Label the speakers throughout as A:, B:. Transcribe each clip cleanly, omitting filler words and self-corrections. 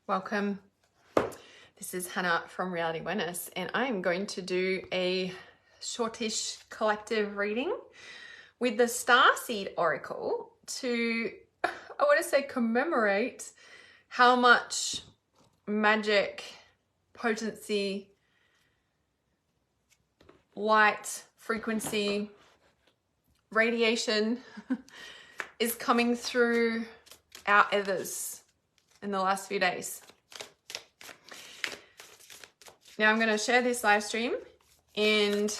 A: Welcome. This is Hannah from Reality Awareness, and I'm going to do a shortish collective reading with the Starseed Oracle to, I want to say, commemorate how much magic, potency, light, frequency, radiation is coming through our ethers in the last few days. Now I'm going to share this live stream and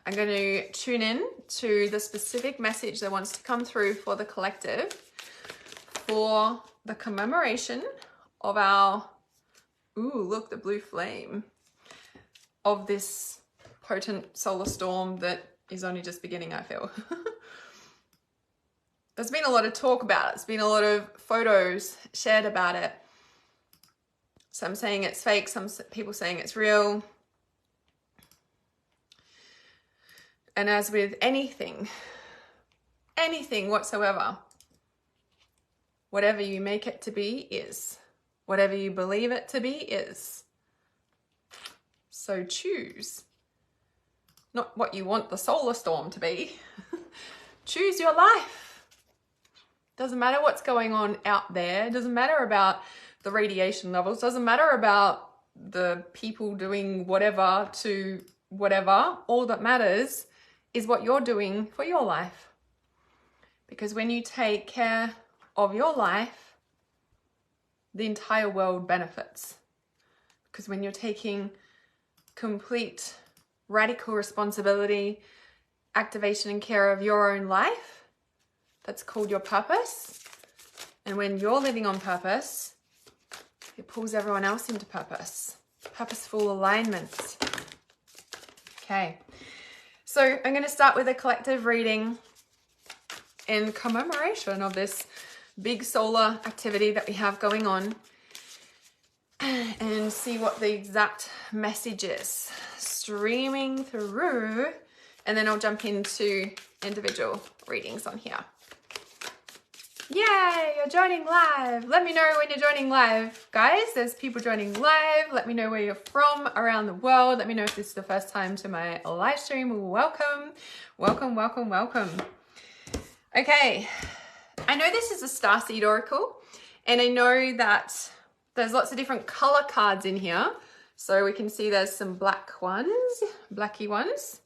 A: I'm going to tune in to the specific message that wants to come through for the collective for the commemoration of our, ooh, look, the blue flame of this potent solar storm that is only just beginning, I feel. There's been a lot of talk about it. There's been a lot of photos shared about it. Some saying it's fake, some people saying it's real. And as with anything whatsoever, whatever you make it to be is. Whatever you believe it to be is. So choose. Not what you want the solar storm to be. Choose your life. Doesn't matter what's going on out there. Doesn't matter about the radiation levels. Doesn't matter about the people doing whatever to whatever. All that matters is what you're doing for your life. Because when you take care of your life, the entire world benefits. Because when you're taking complete, radical responsibility, activation and care of your own life, that's called your purpose. And when you're living on purpose, it pulls everyone else into purpose. Purposeful alignment. Okay. So I'm going to start with a collective reading in commemoration of this big solar activity that we have going on and see what the exact message is streaming through. And then I'll jump into individual readings on here. Yay, you're joining live. Let me know when you're joining live. Guys, there's people joining live. Let me know where you're from around the world. Let me know if this is the first time to my live stream. Welcome, welcome, welcome, welcome. Okay, I know this is a Starseed Oracle, and I know that there's lots of different color cards in here. So we can see there's some black ones, blacky ones.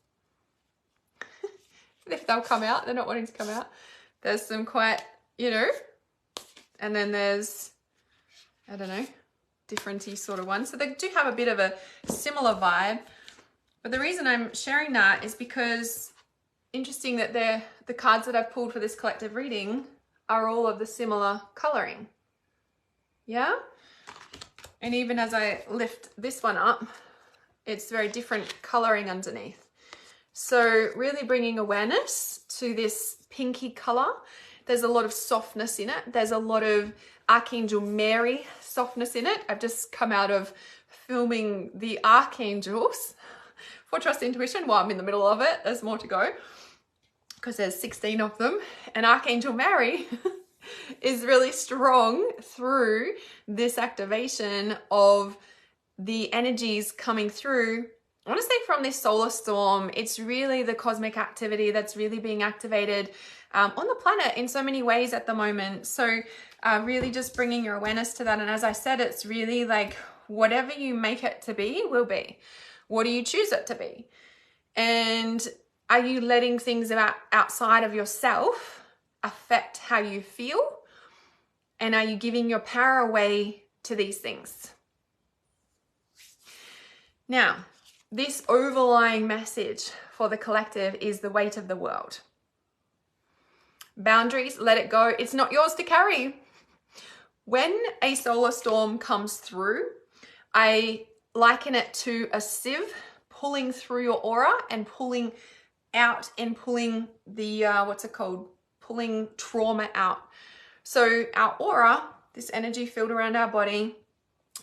A: If they'll come out, they're not wanting to come out. There's some quite, you know, and then there's, I don't know, different-y sort of ones. So they do have a bit of a similar vibe. But the reason I'm sharing that is because interesting that the cards that I've pulled for this collective reading are all of the similar coloring. Yeah? And even as I lift this one up, it's very different coloring underneath. So really bringing awareness to this pinky color. There's a lot of softness in it. There's a lot of Archangel Mary softness in it. I've just come out of filming the Archangels for Trust Intuition. Well, I'm in the middle of it. There's more to go because there's 16 of them. And Archangel Mary is really strong through this activation of the energies coming through. I want to say from this solar storm, it's really the cosmic activity that's really being activated on the planet in so many ways at the moment. So really just bringing your awareness to that. And as I said, it's really like whatever you make it to be will be. What do you choose it to be? And are you letting things outside of yourself affect how you feel? And are you giving your power away to these things? Now, this overlying message for the collective is the weight of the world. Boundaries, let it go. It's not yours to carry. When a solar storm comes through, I liken it to a sieve pulling through your aura and pulling out and pulling the, pulling trauma out. So our aura, this energy field around our body,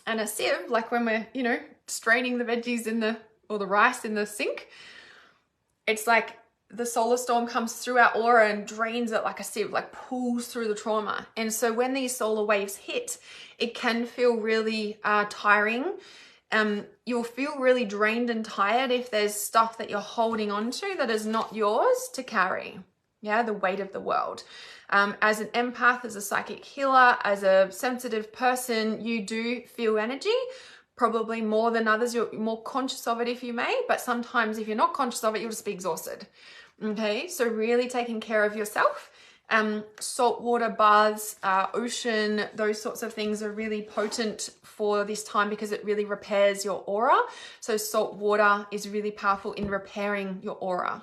A: and a sieve, like when we're, straining the veggies or the rice in the sink, it's like the solar storm comes through our aura and drains it like a sieve, like pulls through the trauma. And so when these solar waves hit, it can feel really tiring. You'll feel really drained and tired if there's stuff that you're holding on to that is not yours to carry. Yeah, the weight of the world. As an empath, as a psychic healer, as a sensitive person, you do feel energy, probably more than others. You're more conscious of it if you may, but sometimes if you're not conscious of it, you'll just be exhausted. Okay, so really taking care of yourself. Saltwater baths, ocean, those sorts of things are really potent for this time because it really repairs your aura. So salt water is really powerful in repairing your aura.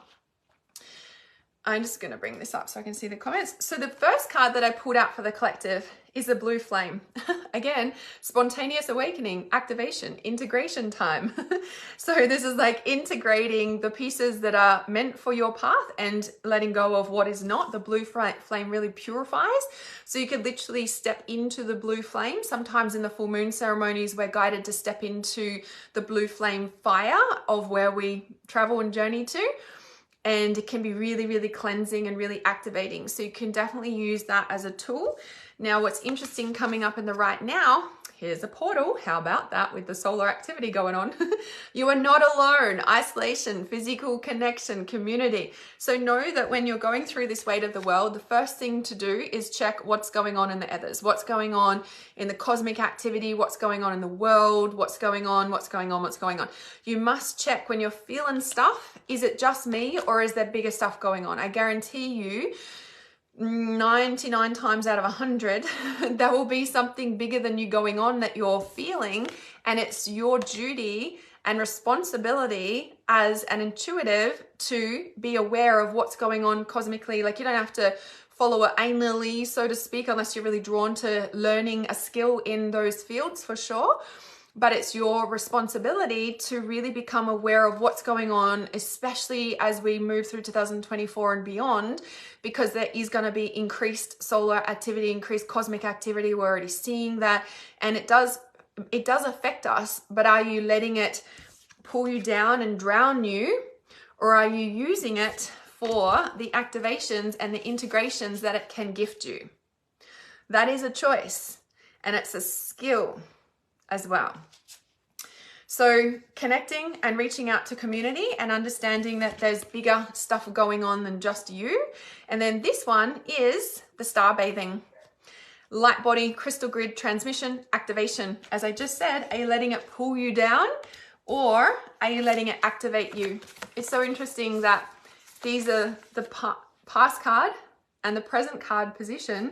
A: I'm just going to bring this up so I can see the comments. So the first card that I pulled out for the collective is the blue flame. Again, spontaneous awakening, activation, integration time. So this is like integrating the pieces that are meant for your path and letting go of what is not. The blue flame really purifies. So you could literally step into the blue flame. Sometimes in the full moon ceremonies, we're guided to step into the blue flame fire of where we travel and journey to. And it can be really, really cleansing and really activating. So you can definitely use that as a tool. Now, what's interesting coming up in the right now, here's a portal. How about that with the solar activity going on? You are not alone. Isolation, physical connection, community. So know that when you're going through this weight of the world, the first thing to do is check what's going on in the ethers, what's going on in the cosmic activity, what's going on in the world, what's going on. You must check when you're feeling stuff. Is it just me or is there bigger stuff going on? I guarantee you 99 times out of 100 there will be something bigger than you going on that you're feeling, and it's your duty and responsibility as an intuitive to be aware of what's going on cosmically. Like, you don't have to follow it anally, so to speak, unless you're really drawn to learning a skill in those fields, for sure. But it's your responsibility to really become aware of what's going on, especially as we move through 2024 and beyond, because there is going to be increased solar activity, increased cosmic activity. We're already seeing that, and it does affect us, but are you letting it pull you down and drown you, or are you using it for the activations and the integrations that it can gift you? That is a choice, and it's a skill as well. So connecting and reaching out to community and understanding that there's bigger stuff going on than just you. And then this one is the star bathing. Light body, crystal grid, transmission, activation. As I just said, are you letting it pull you down or are you letting it activate you? It's so interesting that these are the past card and the present card position.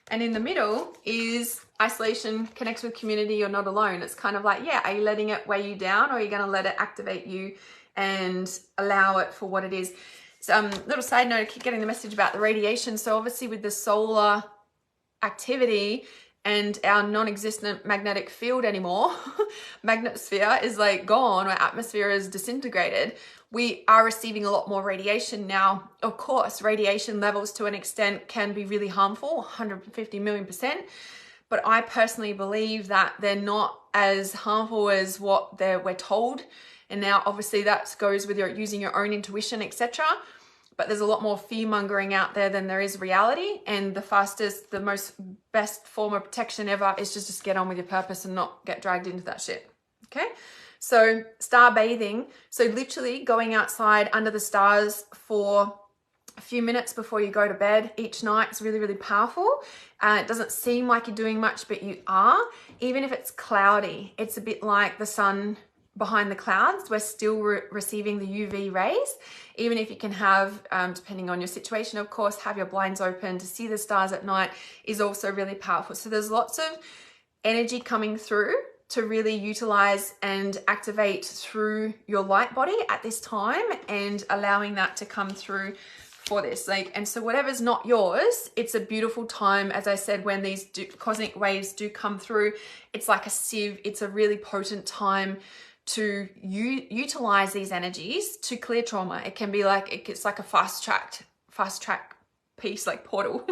A: And in the middle is isolation, connects with community, you're not alone. It's kind of like, yeah, are you letting it weigh you down or are you going to let it activate you and allow it for what it is? So, little side note, I keep getting the message about the radiation. So obviously with the solar activity and our non-existent magnetic field anymore, magnetosphere is like gone, or atmosphere is disintegrated. We are receiving a lot more radiation now. Of course, radiation levels to an extent can be really harmful, 150 million %. But I personally believe that they're not as harmful as what we're told. And now obviously that goes with using your own intuition, etc. But there's a lot more fear mongering out there than there is reality. And the best form of protection ever is just get on with your purpose and not get dragged into that shit. Okay? So star bathing, so literally going outside under the stars for a few minutes before you go to bed each night is really, really powerful. It doesn't seem like you're doing much, but you are. Even if it's cloudy, it's a bit like the sun behind the clouds. We're still receiving the UV rays. Even if you can have, depending on your situation, of course, have your blinds open to see the stars at night is also really powerful. So there's lots of energy coming through to really utilize and activate through your light body at this time, and allowing that to come through for this. And so whatever's not yours, it's a beautiful time. As I said, when these cosmic waves do come through, it's like a sieve. It's a really potent time to utilize these energies to clear trauma. It can be like, it's like a fast track piece, like portal,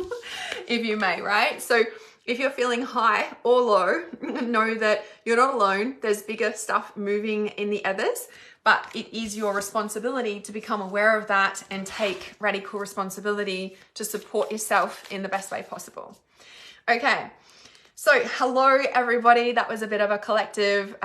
A: if you may, right? So if you're feeling high or low, know that you're not alone. There's bigger stuff moving in the others, but it is your responsibility to become aware of that and take radical responsibility to support yourself in the best way possible. Okay. So hello everybody, that was a bit of a collective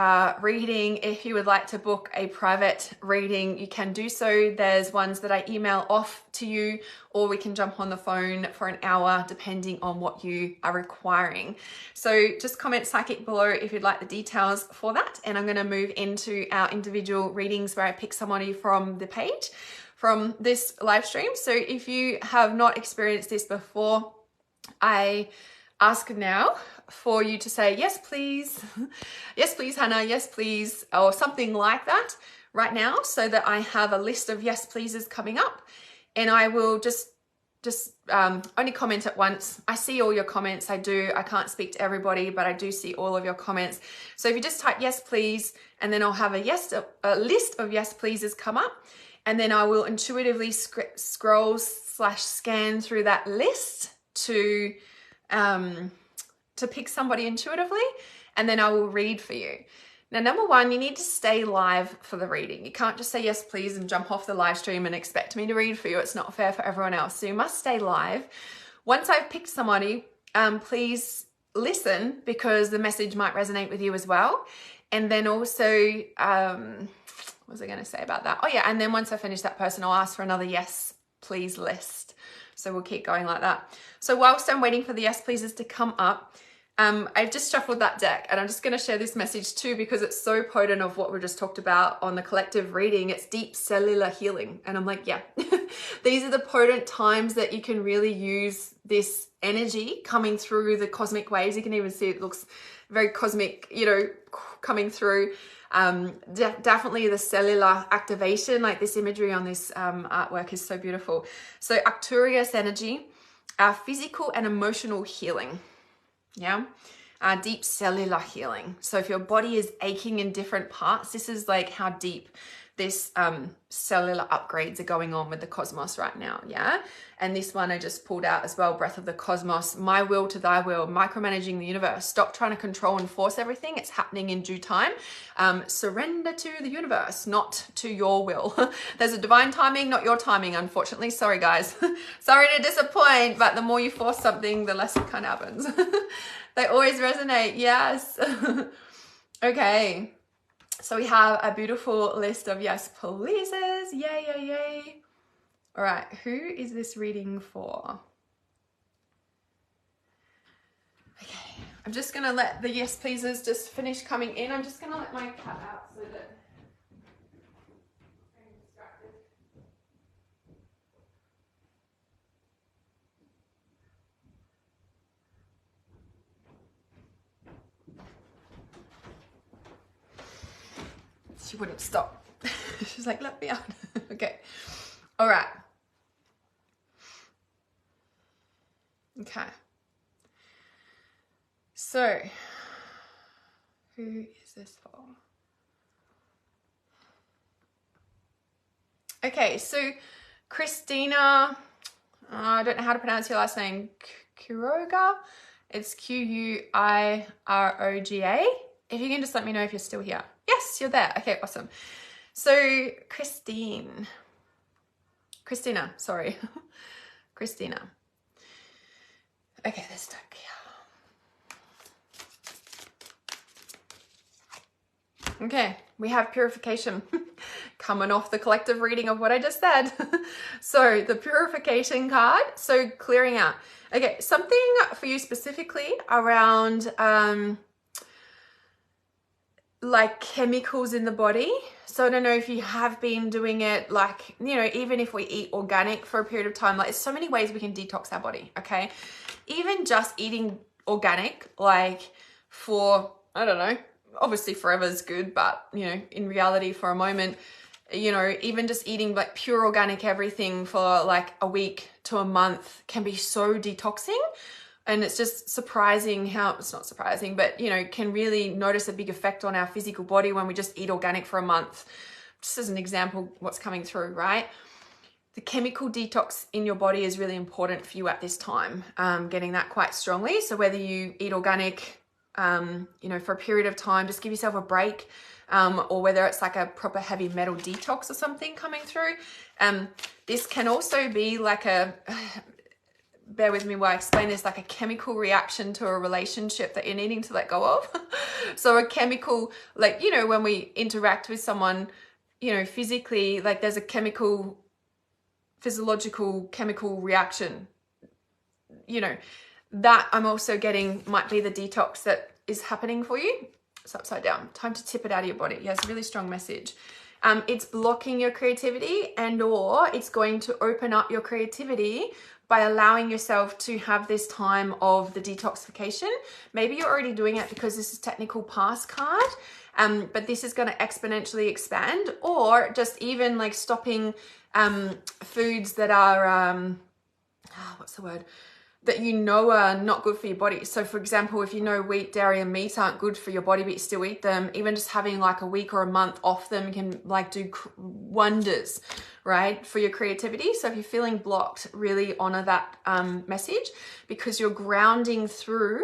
A: reading. If you would like to book a private reading, you can do so. There's ones that I email off to you, or we can jump on the phone for an hour depending on what you are requiring. So just comment psychic below if you'd like the details for that, and I'm going to move into our individual readings where I pick somebody from the page from this live stream. So if you have not experienced this before, I ask now for you to say, yes, please. Yes, please, Hannah. Yes, please. Or something like that right now, so that I have a list of yes, pleases coming up. And I will just only comment at once. I see all your comments. I do. I can't speak to everybody, but I do see all of your comments. So if you just type yes, please, and then I'll have a list of yes, pleases come up. And then I will intuitively scroll/scan through that list to pick somebody intuitively, and then I will read for you. Now, number one, you need to stay live for the reading. You can't just say yes, please, and jump off the live stream and expect me to read for you. It's not fair for everyone else. So you must stay live. Once I've picked somebody, please listen, because the message might resonate with you as well. And then also, what was I going to say about that? Oh yeah, and then once I finish that person, I'll ask for another yes, please list. So we'll keep going like that. So whilst I'm waiting for the yes, pleases to come up, I've just shuffled that deck, and I'm just going to share this message too, because it's so potent of what we just talked about on the collective reading. It's deep cellular healing. And I'm like, yeah, these are the potent times that you can really use this energy coming through the cosmic waves. You can even see it looks very cosmic, you know, coming through. Definitely the cellular activation, like this imagery on this artwork is so beautiful. So Arcturus energy, physical and emotional healing. Yeah. Deep cellular healing. So if your body is aching in different parts, this is like how deep this cellular upgrades are going on with the cosmos right now. Yeah. And this one I just pulled out as well, Breath of the Cosmos, my will to thy will, micromanaging the universe. Stop trying to control and force everything. It's happening in due time. Surrender to the universe, not to your will. There's a divine timing, not your timing, unfortunately. Sorry, guys. Sorry to disappoint, but the more you force something, the less it kind of happens. They always resonate. Yes. Okay. So we have a beautiful list of yes, pleases. Yay, yay, yay. All right, who is this reading for? Okay, I'm just going to let the yes, pleases just finish coming in. I'm just going to let my cat out so that I'm distracted. She wouldn't stop. She's like, let me out. Okay. All right. Okay. So, who is this for? Okay, so Christina, I don't know how to pronounce your last name, Quiroga. It's Quiroga. If you can just let me know if you're still here. Yes, you're there. Okay, awesome. So Christina, sorry. Christina. Okay, let's talk here. Okay, we have purification coming off the collective reading of what I just said. So the purification card, so clearing out. Okay, something for you specifically around like chemicals in the body. So I don't know if you have been doing it, like, you know, even if we eat organic for a period of time, like there's so many ways we can detox our body, okay? Even just eating organic, like for, I don't know, obviously forever is good, but, you know, in reality for a moment, you know, even just eating like pure organic everything for like a week to a month can be so detoxing. And it's just surprising how, it's not surprising, but, you know, can really notice a big effect on our physical body when we just eat organic for a month. Just as an example, what's coming through, right? the chemical detox in your body is really important for you at this time, getting that quite strongly. So whether you eat organic, you know, for a period of time, just give yourself a break, or whether it's like a proper heavy metal detox or something coming through. This can also be like a, bear with me while I explain this, like a chemical reaction to a relationship that you're needing to let go of. So a chemical, like, you know, when we interact with someone, you know, physically, like there's a physiological chemical reaction, you know, that I'm also getting might be the detox that is happening for you. It's upside down. Time to tip it out of your body. Yes, really strong message. It's blocking your creativity, and or it's going to open up your creativity by allowing yourself to have this time of the detoxification. Maybe you're already doing it because this is technical pass card, but this is going to exponentially expand, or just even like stopping foods that are, what's the word? That you know are not good for your body. So for example, if you know wheat, dairy and meat aren't good for your body, but you still eat them, even just having like a week or a month off them can like do wonders, right, for your creativity. So if you're feeling blocked, really honor that message, because you're grounding through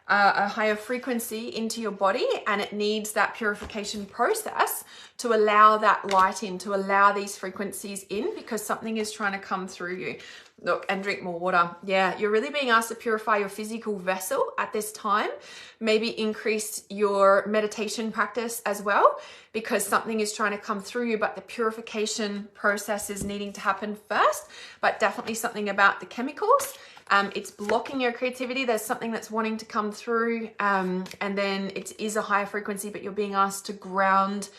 A: a higher frequency into your body, and it needs that purification process to allow that light in, to allow these frequencies in, because something is trying to come through you. Look, and drink more water. Yeah, you're really being asked to purify your physical vessel at this time. Maybe increase your meditation practice as well, because something is trying to come through you, but the purification process is needing to happen first. But definitely something about the chemicals. It's blocking your creativity. There's something that's wanting to come through, and then it is a higher frequency, but you're being asked to ground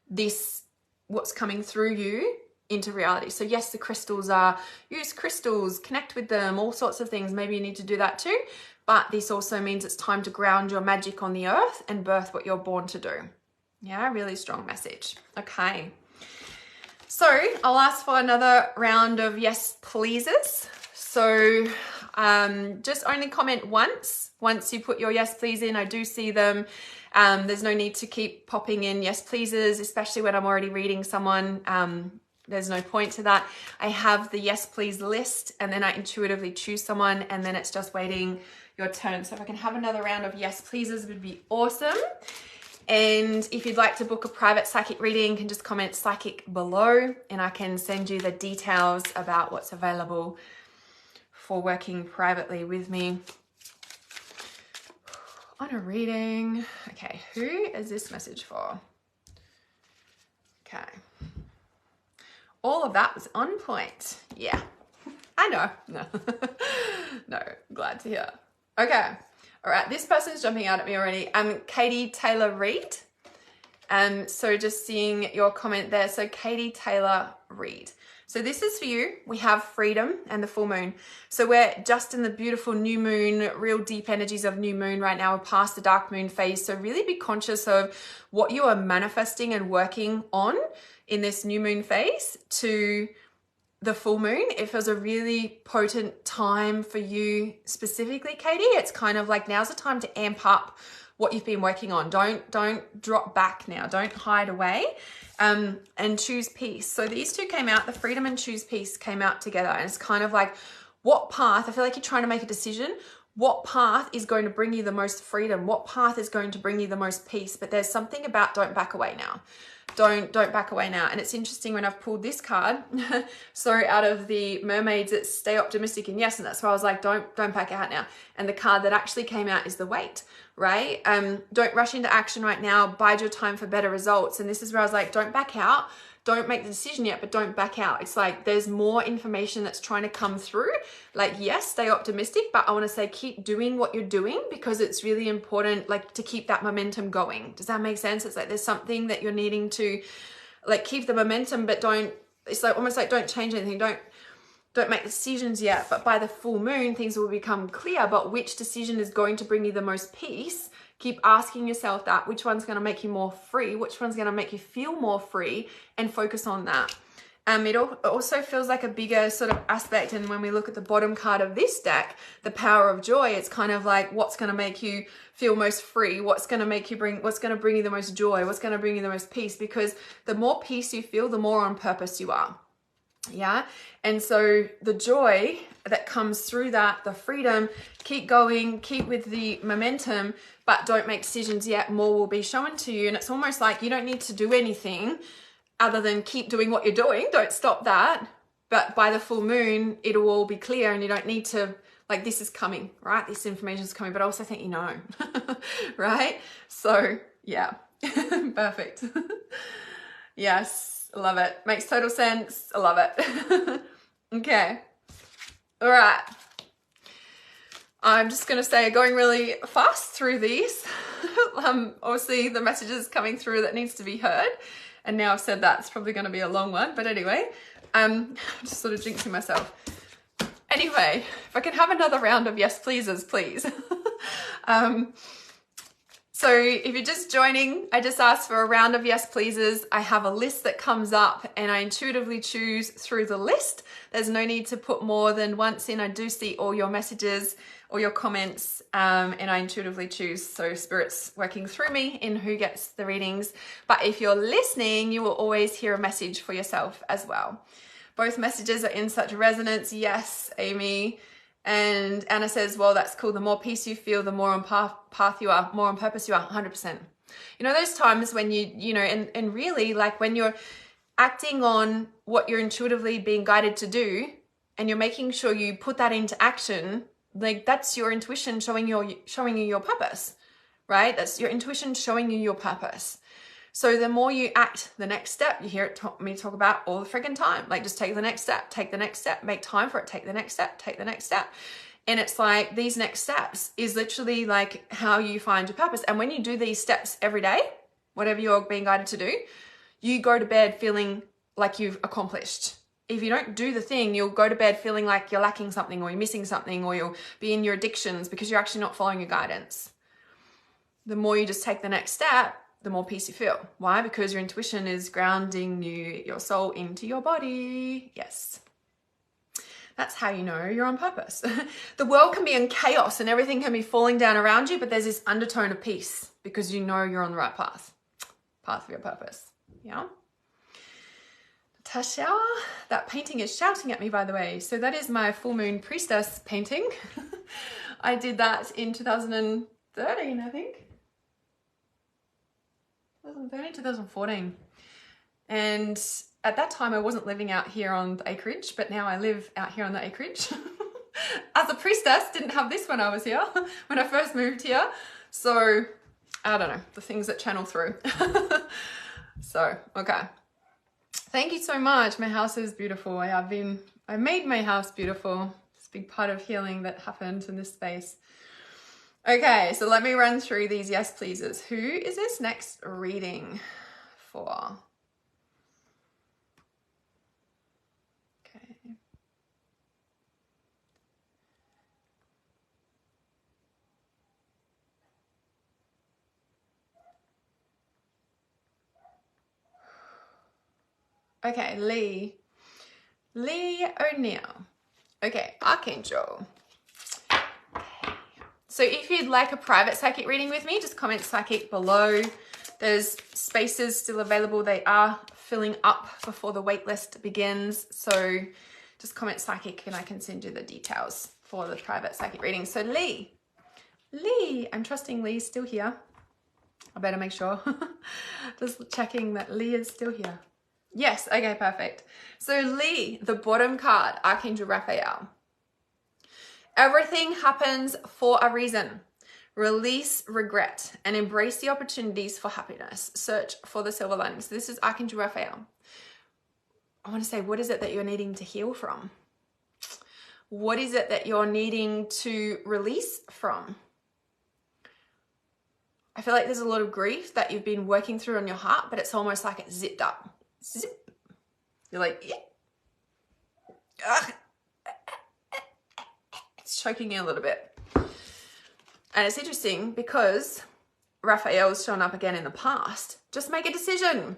A: this, what's coming through you, into reality. So yes, the crystals are, use crystals, connect with them, all sorts of things. Maybe you need to do that too. But this also means it's time to ground your magic on the earth and birth what you're born to do. Yeah, really strong message. Okay. So I'll ask for another round of yes pleases. So just only comment once you put your yes please in. I do see them. There's no need to keep popping in yes pleases, especially when I'm already reading someone. There's no point to that. I have the yes please list, and then I intuitively choose someone, and then it's just waiting your turn. So if I can have another round of yes pleases, it would be awesome. And if you'd like to book a private psychic reading, you can just comment psychic below, and I can send you the details about what's available for working privately with me on a reading. Okay, who is this message for? Okay. All of that was on point. Yeah, I know. No, no, glad to hear. Okay, all right. This person's jumping out at me already. Katie Taylor Reed. So just seeing your comment there. So Katie Taylor Reed. So this is for you. We have freedom and the full moon. So we're just in the beautiful new moon, real deep energies of new moon right now. We're past the dark moon phase. So really be conscious of what you are manifesting and working on in this new moon phase to the full moon. It feels a really potent time for you specifically, Katie. It's kind of like now's the time to amp up what you've been working on. Don't drop back now. Don't hide away. And choose peace. So these two came out, the freedom and choose peace came out together. And it's kind of like, what path, I feel like you're trying to make a decision. What path is going to bring you the most freedom? What path is going to bring you the most peace? But there's something about don't back away now. Don't back away now. And it's interesting when I've pulled this card, so out of the mermaids, it's stay optimistic and yes. And that's why I was like, don't back out now. And the card that actually came out is the wait, right? Don't rush into action right now. Bide your time for better results. And this is where I was like, don't back out. Don't make the decision yet, but don't back out. It's like there's more information that's trying to come through. Like, yes, stay optimistic, but I want to say keep doing what you're doing because it's really important, like, to keep that momentum going. Does that make sense? It's like there's something that you're needing to, like, keep the momentum, but don't, it's like almost like don't change anything. Don't make decisions yet, but by the full moon, things will become clear. But which decision is going to bring you the most peace? Keep asking yourself that. Which one's going to make you more free? Which one's going to make you feel more free? And focus on that. It also feels like a bigger sort of aspect. And when we look at the bottom card of this deck, the power of joy, it's kind of like what's going to make you feel most free? What's going to make you what's going to bring you the most joy? What's going to bring you the most peace? Because the more peace you feel, the more on purpose you are. Yeah. And so the joy that comes through that, the freedom, keep going, keep with the momentum, but don't make decisions yet. More will be shown to you. And it's almost like you don't need to do anything other than keep doing what you're doing. Don't stop that. But by the full moon, it'll all be clear and you don't need to, like, this is coming, right? This information is coming, but I also think you know, right? So yeah, perfect. Yes, love it. Makes total sense. I love it. Okay. All right. I'm just going to say going really fast through these. Obviously the messages coming through that needs to be heard. And now I've said that, it's probably going to be a long one. But anyway, I'm just sort of jinxing myself. Anyway, if I can have another round of yes pleases, please. So if you're just joining, I just asked for a round of yes pleases. I have a list that comes up and I intuitively choose through the list. There's no need to put more than once in. I do see all your messages, all your comments, and I intuitively choose. So Spirit's working through me in who gets the readings. But if you're listening, you will always hear a message for yourself as well. Both messages are in such resonance. Yes, Amy. And Anna says, well, that's cool. The more peace you feel, the more on path you are, more on purpose you are, 100%. You know, those times when you know, and really like when you're acting on what you're intuitively being guided to do and you're making sure you put that into action, like that's your intuition showing you your purpose, right? That's your intuition showing you your purpose. So the more you act the next step, you hear me talk about all the freaking time. Like just take the next step, take the next step, make time for it, take the next step, take the next step. And it's like these next steps is literally like how you find your purpose. And when you do these steps every day, whatever you're being guided to do, you go to bed feeling like you've accomplished. If you don't do the thing, you'll go to bed feeling like you're lacking something or you're missing something or you'll be in your addictions because you're actually not following your guidance. The more you just take the next step, the more peace you feel. Why? Because your intuition is grounding your soul into your body. Yes. That's how you know you're on purpose. The world can be in chaos and everything can be falling down around you, but there's this undertone of peace because you know you're on the right path of your purpose. Yeah. Tasha, that painting is shouting at me, by the way. So that is my full moon priestess painting. I did that in 2013, I think. 2013, 2014. And at that time I wasn't living out here on the acreage, but now I live out here on the acreage. As a priestess, didn't have this when I was here, when I first moved here. So I don't know, the things that channel through. So, okay. Thank you so much. My house is beautiful. I made my house beautiful. It's a big part of healing that happened in this space. Okay, so let me run through these yes pleases. Who is this next reading for? Okay. Okay, Lee O'Neill. Okay, Archangel. So if you'd like a private psychic reading with me, just comment psychic below. There's spaces still available. They are filling up before the waitlist begins. So just comment psychic and I can send you the details for the private psychic reading. So Lee, I'm trusting Lee's still here. I better make sure. Just checking that Lee is still here. Yes, okay, perfect. So Lee, the bottom card, Archangel Raphael. Everything happens for a reason. Release regret and embrace the opportunities for happiness. Search for the silver linings. So this is Archangel Raphael. I want to say, what is it that you're needing to heal from? What is it that you're needing to release from? I feel like there's a lot of grief that you've been working through on your heart, but it's almost like it's zipped up. Zip. You're like, yeah. Ugh. It's choking you a little bit. And it's interesting because Raphael's shown up again in the past. Just make a decision.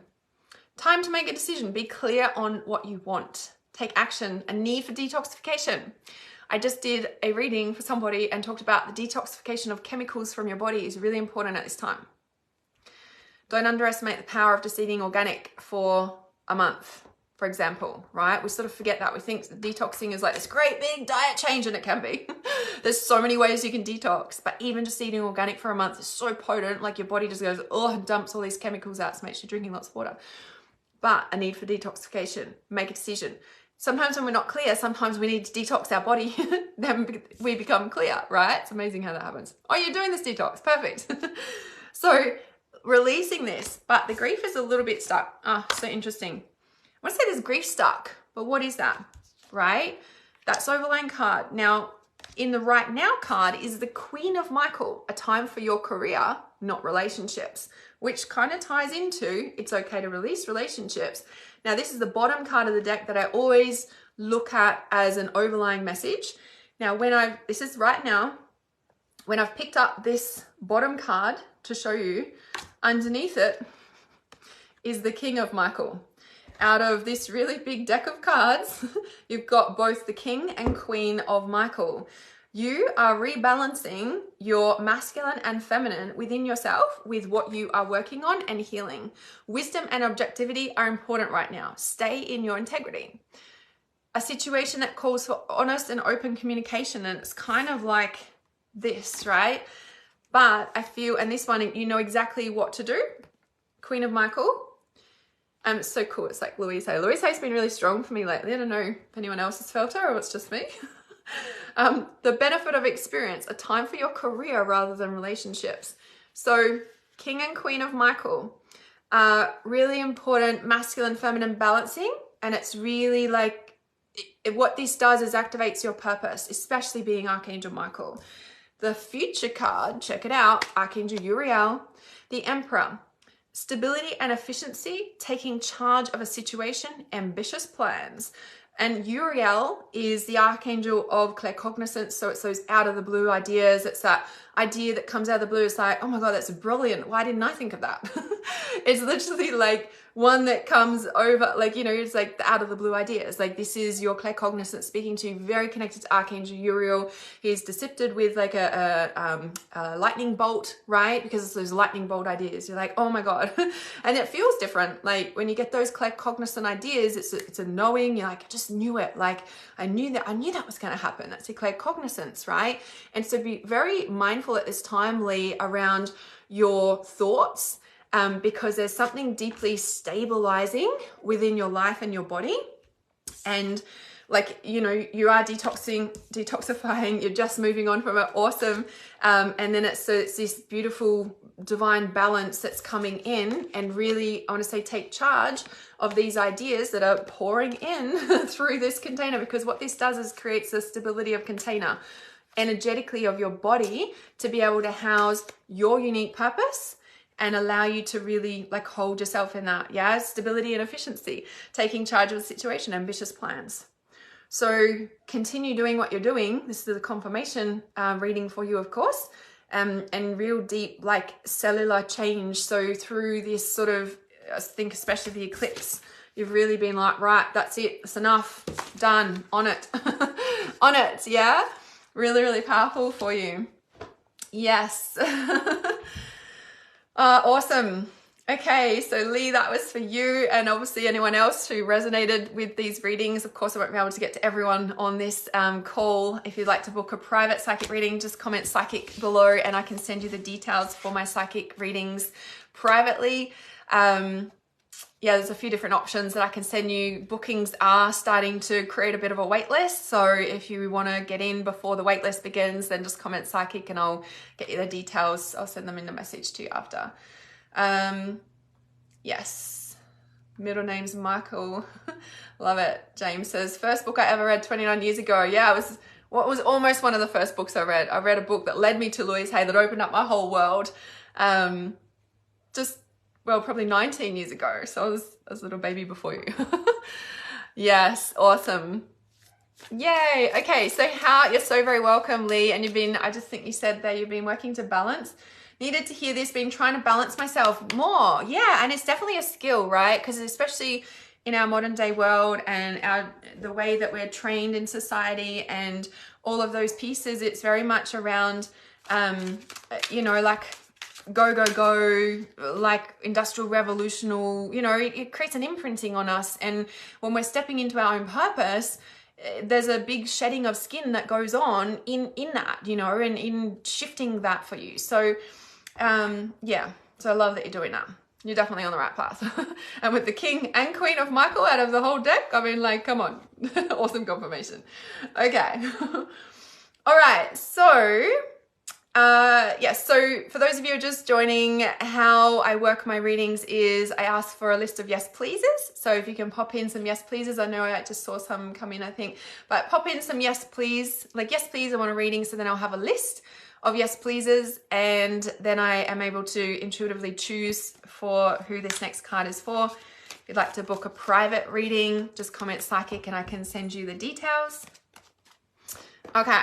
A: Time to make a decision. Be clear on what you want. Take action. A need for detoxification. I just did a reading for somebody and talked about the detoxification of chemicals from your body is really important at this time. Don't underestimate the power of just eating organic for a month, for example, right? We sort of forget that. We think detoxing is like this great big diet change, and it can be. There's so many ways you can detox, but even just eating organic for a month is so potent. Like your body just goes, oh, and dumps all these chemicals out, so make sure you're drinking lots of water. But a need for detoxification, make a decision. Sometimes when we're not clear, sometimes we need to detox our body, then we become clear, right? It's amazing how that happens. Oh, you're doing this detox, perfect. So releasing this, but the grief is a little bit stuck. Ah, so interesting. I want to say there's grief stuck, but what is that, right? That's overlying card. Now, in the right now card is the Queen of Michael, a time for your career, not relationships, which kind of ties into it's okay to release relationships. Now, this is the bottom card of the deck that I always look at as an overlying message. Now, this is right now, when I've picked up this bottom card to show you, underneath it is the King of Michael. Out of this really big deck of cards, you've got both the King and Queen of Michael. You are rebalancing your masculine and feminine within yourself with what you are working on and healing. Wisdom and objectivity are important right now. Stay in your integrity. A situation that calls for honest and open communication, and it's kind of like this, right? But I feel, and this one, you know exactly what to do. Queen of Michael. It's so cool. It's like Louise Hay. Louise Hay's been really strong for me lately. I don't know if anyone else has felt her or it's just me. The benefit of experience, a time for your career rather than relationships. So King and Queen of Michael, really important masculine, feminine balancing. And it's really like, what this does is activates your purpose, especially being Archangel Michael. The future card, check it out, Archangel Uriel, the Emperor. Stability and efficiency, taking charge of a situation, ambitious plans. And Uriel is the archangel of claircognizance. So it's those out of the blue ideas. It's that idea that comes out of the blue. It's like, oh my God, that's brilliant. Why didn't I think of that? It's literally like one that comes over, like, you know, it's like the out of the blue ideas. Like this is your claircognizance speaking to you, very connected to Archangel Uriel. He's depicted with like a lightning bolt, right? Because it's those lightning bolt ideas. You're like, oh my God. And it feels different. Like when you get those claircognizant ideas, it's a knowing. You're like, I just knew it. Like I knew that was going to happen. That's a claircognizance, right? And so be very mindful at this time, Lee, around your thoughts. Because there's something deeply stabilizing within your life and your body. And like, you know, you are detoxifying, you're just moving on from it. Awesome. And then it's this beautiful divine balance that's coming in, and really, I want to say, take charge of these ideas that are pouring in through this container, because what this does is creates the stability of container energetically of your body to be able to house your unique purpose and allow you to really like hold yourself in that, yeah, stability and efficiency, taking charge of the situation, ambitious plans. So continue doing what you're doing. This is a confirmation reading for you, of course, and real deep like cellular change. So through this sort of, I think especially the eclipse, you've really been like, right, that's it, it's enough, done, on it, on it, yeah? Really, really powerful for you. Yes. Awesome. Okay, so Lee, that was for you, and obviously anyone else who resonated with these readings. Of course, I won't be able to get to everyone on this call. If you'd like to book a private psychic reading, just comment psychic below and I can send you the details for my psychic readings privately. Yeah, there's a few different options that I can send you. Bookings are starting to create a bit of a wait list. So if you want to get in before the wait list begins, then just comment psychic and I'll get you the details. I'll send them in a message to you after. Yes. Middle name's Michael. Love it. James says, first book I ever read 29 years ago. Yeah, it was what was almost one of the first books I read. I read a book that led me to Louise Hay, that opened up my whole world. Well, probably 19 years ago. So I was a little baby before you. Yes, awesome. Yay. Okay, so you're so very welcome, Lee. And I just think you said that you've been working to balance. Needed to hear this, been trying to balance myself more. Yeah, and it's definitely a skill, right? Because especially in our modern day world and the way that we're trained in society and all of those pieces, it's very much around, you know, like go, go, go, like industrial revolutional, you know, it creates an imprinting on us. And when we're stepping into our own purpose, there's a big shedding of skin that goes on in that, you know, and in shifting that for you. So yeah, so I love that you're doing that. You're definitely on the right path. And with the King and Queen of Michael out of the whole deck, I mean, like, come on. Awesome confirmation. Okay. All right, so yes, so for those of you who are just joining, how I work my readings is I ask for a list of yes pleases. So if you can pop in some yes pleases, I know I just saw some come in, I think, but pop in some yes please, like yes please, I want a reading. So then I'll have a list of yes pleases, and then I am able to intuitively choose for who this next card is for. If you'd like to book a private reading, just comment psychic and I can send you the details. Okay,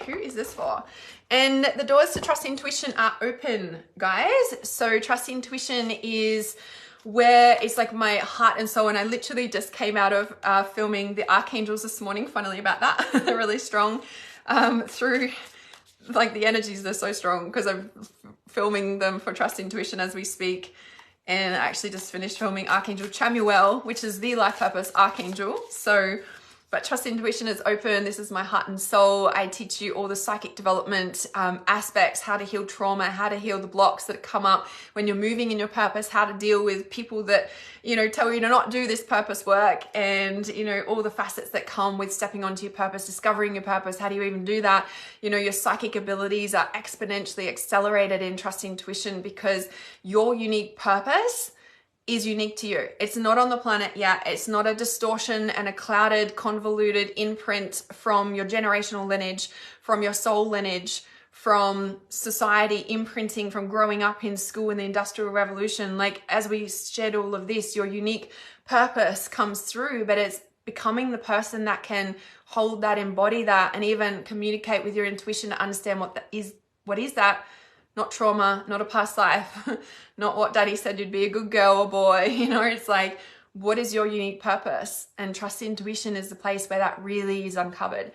A: who is this for? And the doors to trust intuition are open, guys. So trust intuition is where it's like my heart and soul. And I literally just came out of filming the archangels this morning, funnily about that. They're really strong through, like, the energies, they're so strong because I'm filming them for trust intuition as we speak. And I actually just finished filming Archangel Chamuel, which is the life purpose archangel. So but trust intuition is open. This is my heart and soul. I teach you all the psychic development aspects, how to heal trauma, how to heal the blocks that come up when you're moving in your purpose, how to deal with people that, you know, tell you to not do this purpose work, and, you know, all the facets that come with stepping onto your purpose, discovering your purpose. How do you even do that? You know, your psychic abilities are exponentially accelerated in trust intuition because your unique purpose is unique to you. It's not on the planet yet. It's not a distortion and a clouded, convoluted imprint from your generational lineage, from your soul lineage, from society imprinting, from growing up in school in the Industrial Revolution. Like, as we shed all of this, your unique purpose comes through, but it's becoming the person that can hold that, embody that, and even communicate with your intuition to understand what is that. Not trauma, not a past life, not what daddy said you'd be a good girl or boy. You know, it's like, what is your unique purpose? And trust intuition is the place where that really is uncovered.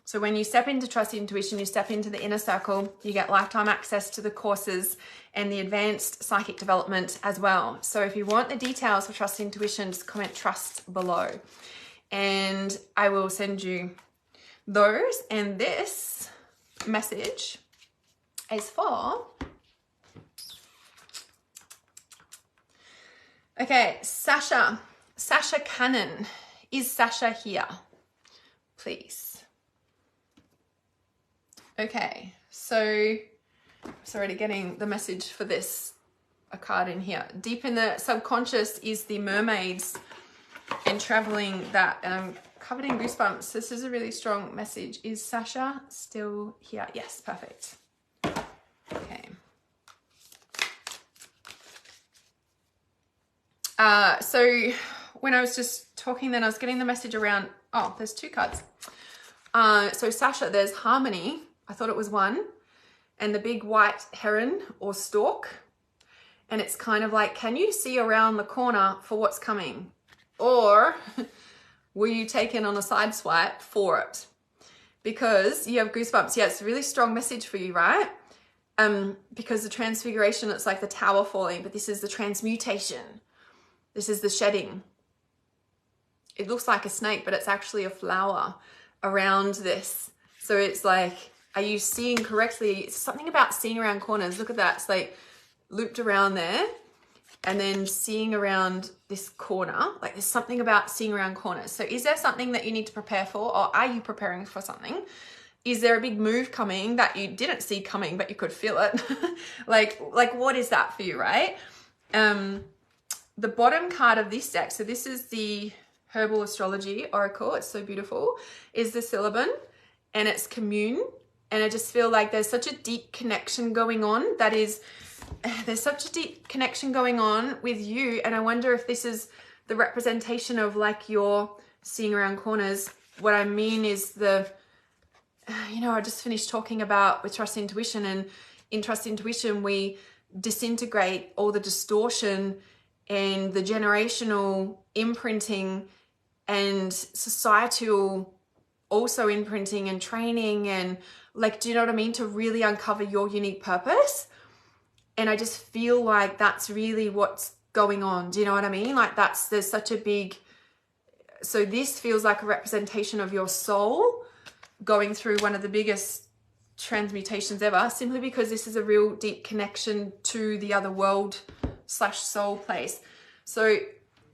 A: So when you step into trust intuition, you step into the inner circle, you get lifetime access to the courses and the advanced psychic development as well. So if you want the details for trust intuition, just comment trust below and I will send you those. And this message is for, okay, Sasha Cannon. Is Sasha here? Please. Okay, so I'm already getting the message for this, a card in here. Deep in the subconscious is the mermaids and traveling that, and I'm covered in goosebumps. This is a really strong message. Is Sasha still here? Yes, perfect. Okay. So when I was just talking, then I was getting the message around, oh, there's two cards. So Sasha, there's harmony. I thought it was one. And the big white heron or stork. And it's kind of like, can you see around the corner for what's coming? Or were you taken on a side swipe for it? Because you have goosebumps. Yeah, it's a really strong message for you, right? Because the transfiguration, it's like the tower falling, but this is the transmutation. This is the shedding. It looks like a snake, but it's actually a flower around this. So it's like, are you seeing correctly? It's something about seeing around corners. Look at that. It's like looped around there and then seeing around this corner. Like, there's something about seeing around corners. So is there something that you need to prepare for, or are you preparing for something? Is there a big move coming that you didn't see coming, but you could feel it? like what is that for you, right? The bottom card of this deck, so this is the Herbal Astrology Oracle, it's so beautiful, is the Syllabon, and it's commune. And I just feel like there's such a deep connection going on. There's such a deep connection going on with you. And I wonder if this is the representation of, like, your seeing around corners. What I mean is I just finished talking about with trust intuition, and in trust intuition, we disintegrate all the distortion and the generational imprinting and societal also imprinting and training, and, like, do you know what I mean? To really uncover your unique purpose. And I just feel like that's really what's going on. Do you know what I mean? Like there's such a big, so this feels like a representation of your soul going through one of the biggest transmutations ever, simply because this is a real deep connection to the other world / soul place. So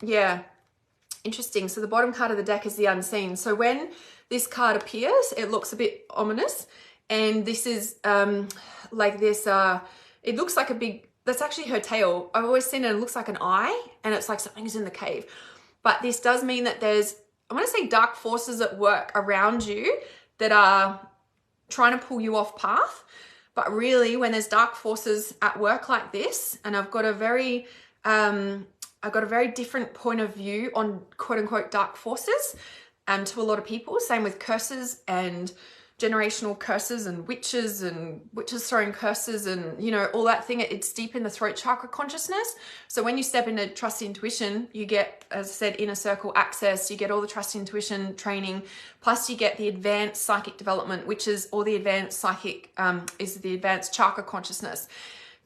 A: yeah, interesting. So the bottom card of the deck is the unseen. So when this card appears, it looks a bit ominous, and this is like this it looks like a big, that's actually her tail. I've always seen it, it looks like an eye, and it's like something's in the cave. But this does mean that there's, I want to say, dark forces at work around you that are trying to pull you off path. But really, when there's dark forces at work like this, and I've got a very different point of view on quote unquote dark forces to a lot of people. Same with curses and generational curses and witches throwing curses and, you know, all that thing. It's deep in the throat chakra consciousness. So when you step into trust intuition, you get, as I said, inner circle access, you get all the trust intuition training, plus you get the advanced psychic development, which is all the advanced psychic, is the advanced chakra consciousness.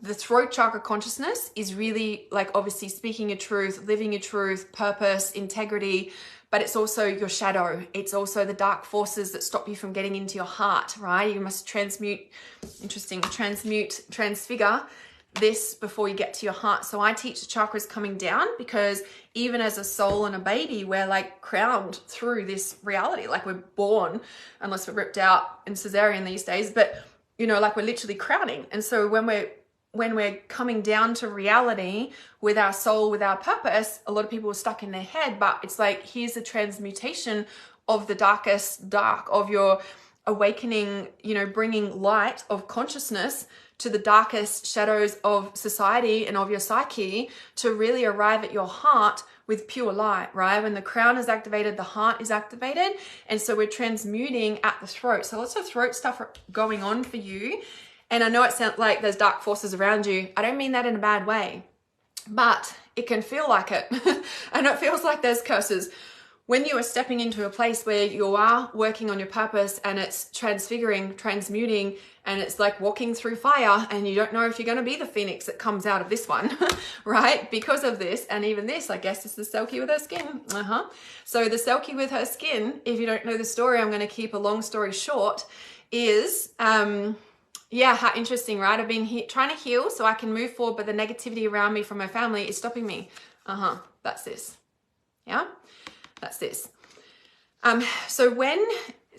A: The throat chakra consciousness is really like obviously speaking your truth, living your truth, purpose, integrity, but it's also your shadow. It's also the dark forces that stop you from getting into your heart, right? You must transfigure this before you get to your heart. So I teach the chakras coming down, because even as a soul and a baby, we're like crowned through this reality. Like we're born, unless we're ripped out in cesarean these days, but you know, like we're literally crowning. And so when we're coming down to reality with our soul, with our purpose, a lot of people are stuck in their head, but it's like, here's a transmutation of the darkest dark of your awakening, you know, bringing light of consciousness to the darkest shadows of society and of your psyche to really arrive at your heart with pure light, right? When the crown is activated, the heart is activated. And so we're transmuting at the throat. So lots of throat stuff going on for you. And I know it sounds like there's dark forces around you. I don't mean that in a bad way, but it can feel like it. And it feels like there's curses. When you are stepping into a place where you are working on your purpose and it's transfiguring, transmuting, and it's like walking through fire, and you don't know if you're going to be the phoenix that comes out of this one, right? Because of this, and even this, I guess, is the Selkie with her skin. So the Selkie with her skin, if you don't know the story, I'm going to keep a long story short, is... yeah, how interesting, right? I've been trying to heal so I can move forward, but the negativity around me from my family is stopping me. That's this. Yeah, that's this. And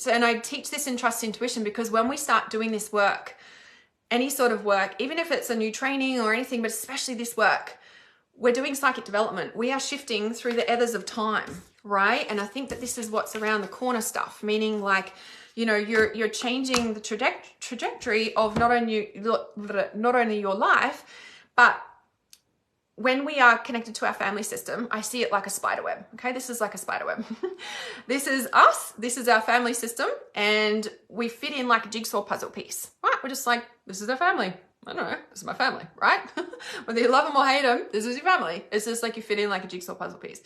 A: I teach this in Trust Intuition, because when we start doing this work, any sort of work, even if it's a new training or anything, but especially this work, we're doing psychic development. We are shifting through the ethers of time, right? And I think that this is what's around the corner stuff, meaning like, you know, you're changing the trajectory of not only your life, but when we are connected to our family system, I see it like a spider web. Okay, this is like a spider web. This is us. This is our family system, and we fit in like a jigsaw puzzle piece. Right? We're just like, this is our family. I don't know. This is my family, right? Whether you love them or hate them, this is your family. It's just like you fit in like a jigsaw puzzle piece.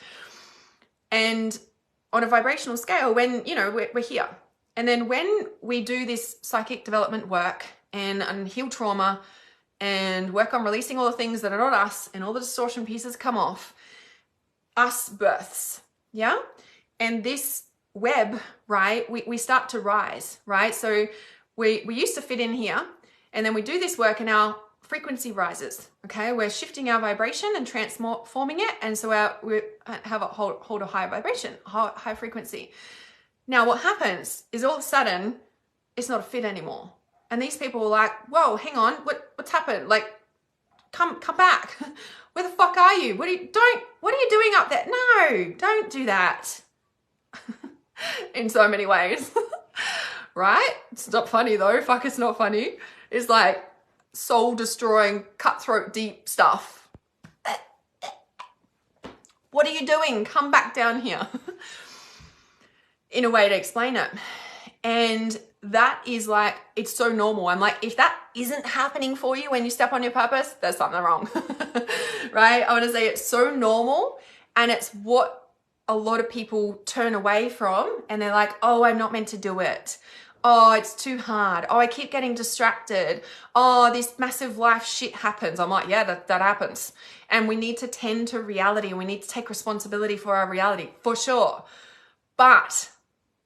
A: And on a vibrational scale, when, you know, we're here. And then when we do this psychic development work and heal trauma and work on releasing all the things that are not us, and all the distortion pieces come off, us births, yeah? And this web, right, we start to rise, right? So we used to fit in here, and then we do this work and our frequency rises, okay? We're shifting our vibration and transforming it, and so we have a hold a higher vibration, high frequency. Now, what happens is all of a sudden, it's not a fit anymore. And these people are like, whoa, hang on, what's happened? Like, come back. Where the fuck are you? What are you doing up there? No, don't do that. In so many ways, right? It's not funny though. Fuck, it's not funny. It's like soul destroying, cutthroat deep stuff. What are you doing? Come back down here. In a way to explain it. And that is like, it's so normal. I'm like, if that isn't happening for you when you step on your purpose, there's something wrong, right? I want to say it's so normal, and it's what a lot of people turn away from, and they're like, oh, I'm not meant to do it. oh, it's too hard. Oh, I keep getting distracted. Oh, this massive life shit happens. I'm like, yeah, that happens. And we need to tend to reality, and we need to take responsibility for our reality, for sure. But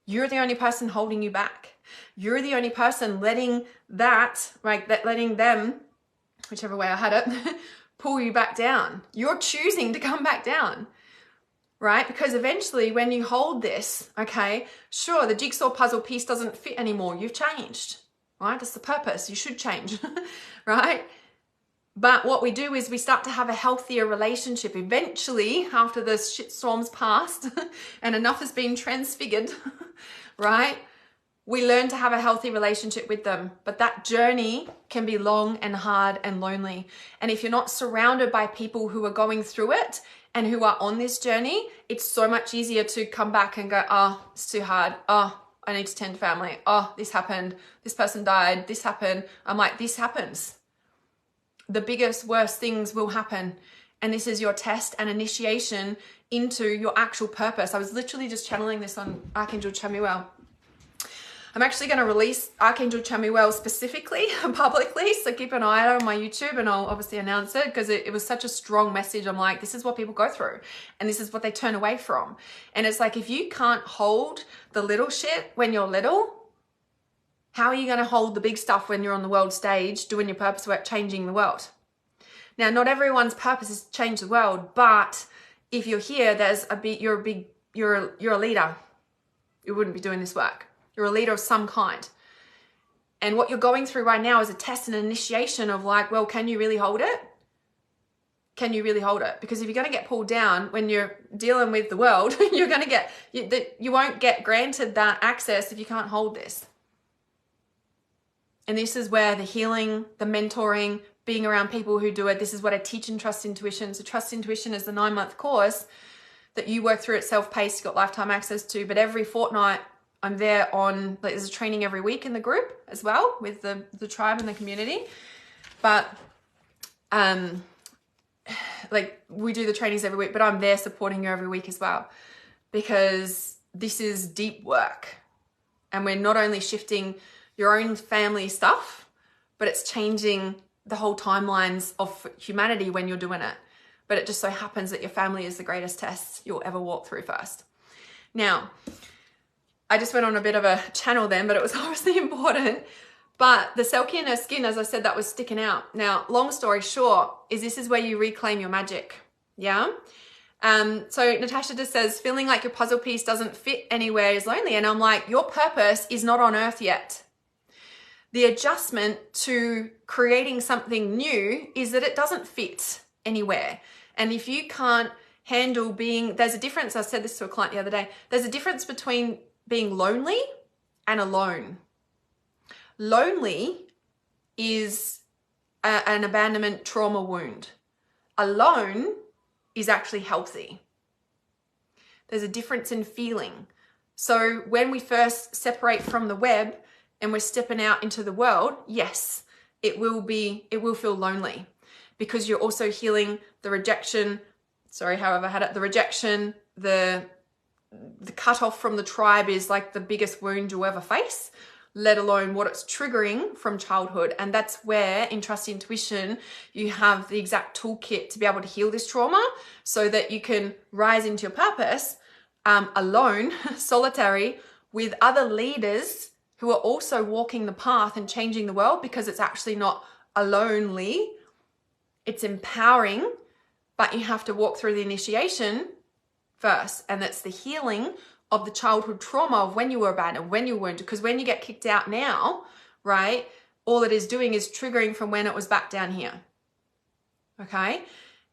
A: you're the only person holding you back. You're the only person letting that, right, letting them, whichever way I had it, pull you back down. You're choosing to come back down, right? Because eventually when you hold this, okay, sure, the jigsaw puzzle piece doesn't fit anymore. You've changed, right? That's the purpose. You should change, right? But what we do is we start to have a healthier relationship. Eventually, after the shitstorm's passed and enough has been transfigured, right? We learn to have a healthy relationship with them. But that journey can be long and hard and lonely. And if you're not surrounded by people who are going through it and who are on this journey, it's so much easier to come back and go, oh, it's too hard. Oh, I need to tend to family. Oh, this happened. This person died. This happened. I'm like, this happens. The biggest, worst things will happen. And this is your test and initiation into your actual purpose. I was literally just channeling this on Archangel Chamuel. I'm actually going to release Archangel Chamuel specifically, publicly, so keep an eye out on my YouTube, and I'll obviously announce it, because it was such a strong message. I'm like, this is what people go through, and this is what they turn away from. And it's like, if you can't hold the little shit when you're little, how are you going to hold the big stuff when you're on the world stage doing your purpose work, changing the world? Now, not everyone's purpose is to change the world, but if you're here, you're a leader. You wouldn't be doing this work. You're a leader of some kind. And what you're going through right now is a test and an initiation of like, well, can you really hold it? Can you really hold it? Because if you're going to get pulled down when you're dealing with the world, you won't get granted that access if you can't hold this. And this is where the healing, the mentoring, being around people who do it, this is what I teach in Trust Intuition. So Trust Intuition is the 9-month course that you work through at self-paced, you've got lifetime access to, but every fortnight I'm there on, like, there's a training every week in the group as well with the tribe and the community. But like, we do the trainings every week, but I'm there supporting you every week as well, because this is deep work. And we're not only shifting your own family stuff, but it's changing the whole timelines of humanity when you're doing it. But it just so happens that your family is the greatest test you'll ever walk through first. Now, I just went on a bit of a channel then, but it was obviously important. But the Selkie in her skin, as I said, that was sticking out. Now, long story short, this is where you reclaim your magic. Yeah? So Natasha just says, feeling like your puzzle piece doesn't fit anywhere is lonely. And I'm like, your purpose is not on earth yet. The adjustment to creating something new is that it doesn't fit anywhere. And if you can't handle there's a difference. I said this to a client the other day. There's a difference between being lonely and alone. Lonely is an abandonment trauma wound. Alone is actually healthy. There's a difference in feeling. So when we first separate from the web and we're stepping out into the world, yes, it will feel lonely, because you're also healing the rejection. Sorry, however I had it, the rejection, the cut off from the tribe is like the biggest wound you'll ever face, let alone what it's triggering from childhood. And that's where in Trust Intuition, you have the exact toolkit to be able to heal this trauma so that you can rise into your purpose alone, solitary, with other leaders who are also walking the path and changing the world, because it's actually not lonely, it's empowering, but you have to walk through the initiation first. And that's the healing of the childhood trauma of when you were abandoned, when you weren't. Because when you get kicked out now, right, all it is doing is triggering from when it was back down here. Okay?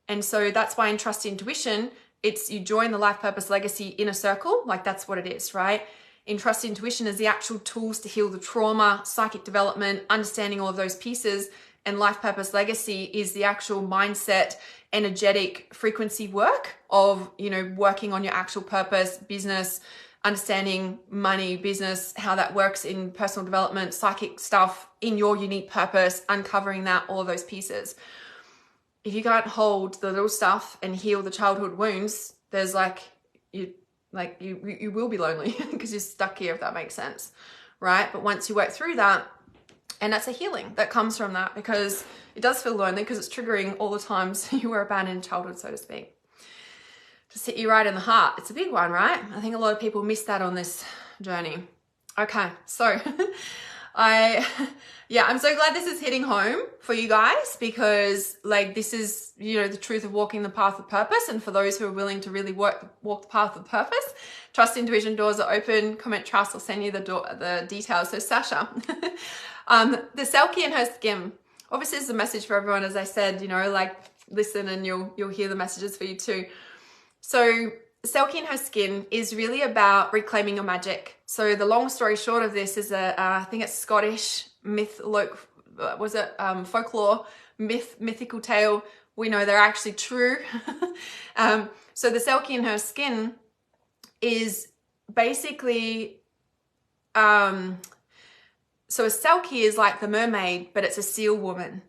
A: And so that's why in Trust Intuition, you join the Life Purpose Legacy inner circle. Like, that's what it is, right? In Trust Intuition is the actual tools to heal the trauma, psychic development, understanding all of those pieces. And Life Purpose Legacy is the actual mindset, energetic frequency work of, working on your actual purpose, business, understanding money, business, how that works in personal development, psychic stuff in your unique purpose, uncovering that, all of those pieces. If you can't hold the little stuff and heal the childhood wounds, there's you will be lonely because you're stuck here, if that makes sense. right? But once you work through that, and that's a healing that comes from that, because it does feel lonely because it's triggering all the times you were abandoned in childhood, so to speak. Just hit you right in the heart. It's a big one, right? I think a lot of people miss that on this journey. Okay, so I'm so glad this is hitting home for you guys, because like this is, you know, the truth of walking the path of purpose. And for those who are willing to really walk the path of purpose, trust, intuition, doors are open. Comment trust, I'll send you the details. So Sasha, the Selkie and her skin. Obviously, this is a message for everyone, as I said, you know, like listen and you'll hear the messages for you too. So Selkie and her skin is really about reclaiming your magic. So the long story short of this is I think it's Scottish folklore, mythical tale. We know they're actually true. So the Selkie and her skin is basically, so a Selkie is like the mermaid, but it's a seal woman.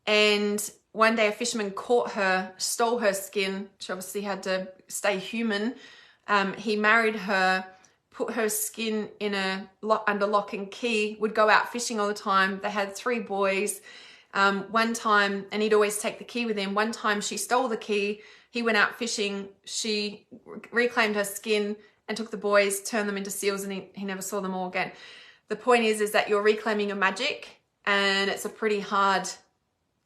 A: And one day a fisherman caught her, stole her skin. She obviously had to stay human. He married her, put her skin in under lock and key, would go out fishing all the time. They had 3 boys. One time, and he'd always take the key with him. One time she stole the key. He went out fishing. She reclaimed her skin and took the boys, turned them into seals, and he never saw them all again. The point is that you're reclaiming your magic, and it's a pretty hard